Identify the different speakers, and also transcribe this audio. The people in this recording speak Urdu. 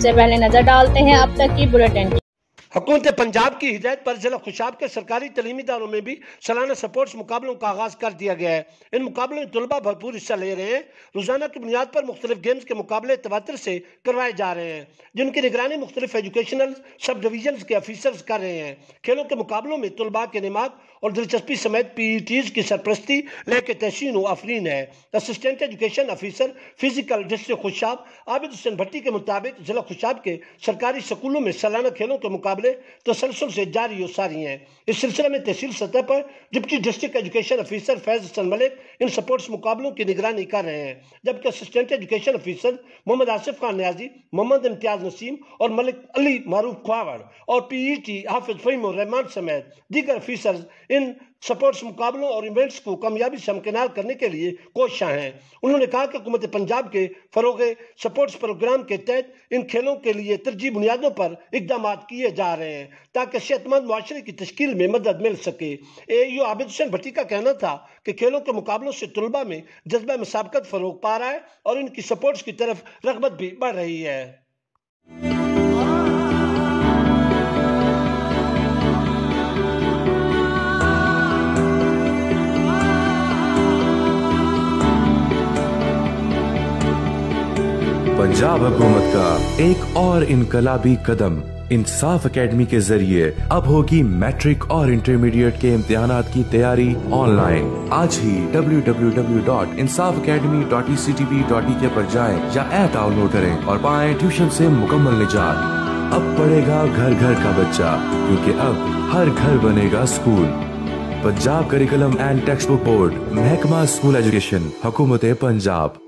Speaker 1: سے پہلے نظر ڈالتے ہیں اب تک کی بلیٹن کی۔
Speaker 2: حکومت پنجاب کی ہدایت پر ضلع خوشاب کے سرکاری تعلیمی اداروں میں بھی سالانہ سپورٹس مقابلوں کا آغاز کر دیا گیا ہے۔ ان مقابلوں میں طلباء بھرپور حصہ لے رہے ہیں۔ روزانہ کی بنیاد پر مختلف گیمز کے مقابلے تواتر سے کروائے جا رہے ہیں، جن کی نگرانی مختلف ایجوکیشنل سب ڈویژنز کے افیسرز کر رہے ہیں۔ کھیلوں کے مقابلوں میں طلباء کے انعامات اور دلچسپی سمیت پی ای ٹیز کی سرپرستی لے کے تحسین و آفرین ہے۔ Assistant education officer physical district Khushab Abid Hussain Bhatti کے مطابق ضلع خوشاب کے سرکاری سکولوں میں سالانہ کھیلوں کے مقابلے تسلسل سے جاری و ساری ہیں۔ اس سلسلے میں تحصیل سطح پر ڈپٹی ڈسٹرکٹ ایجوکیشن افیسر فیض حسن ملک ان سپورٹس مقابلوں کی نگرانی کر رہے ہیں، جبکہ اسسٹنٹ ایجوکیشن افیسر محمد آصف خان نیازی، محمد امتیاز نسیم اور ملک علی معروف کھواڑ اور پی ای ٹی حافظ فہیم الرحمان سمیت دیگر افیسرز ان سپورٹس مقابلوں اور ایونٹس کو کامیابی سے ہمکنار کرنے کے لیے کوشاں ہیں۔ انہوں نے کہا کہ حکومت پنجاب کے فروغ سپورٹس پروگرام کے تحت ان کھیلوں کے لیے ترجیحی بنیادوں پر اقدامات کیے جا رہے ہیں تاکہ صحت مند معاشرے کی تشکیل میں مدد مل سکے۔ اے ای او عابد حسین بھٹی کا کہنا تھا کہ کھیلوں کے مقابلوں سے طلباء میں جذبہ مسابقت فروغ پا رہا ہے اور ان کی سپورٹس کی طرف رغبت بھی بڑھ رہی ہے۔
Speaker 3: پنجاب حکومت کا ایک اور انقلابی قدم انصاف اکیڈمی کے ذریعے اب ہوگی میٹرک اور انٹرمیڈیٹ کے امتحانات کی تیاری آن لائن۔ آج ہی www.insafacademy.ectv.ek پر جائیں یا ایپ ڈاؤن لوڈ کریں اور پائیں ٹیوشن سے مکمل نجات۔ اب پڑھے گا گھر گھر کا بچہ، کیونکہ اب ہر گھر بنے گا school. Punjab curriculum and text book board, محکمہ اسکول ایجوکیشن، حکومت پنجاب۔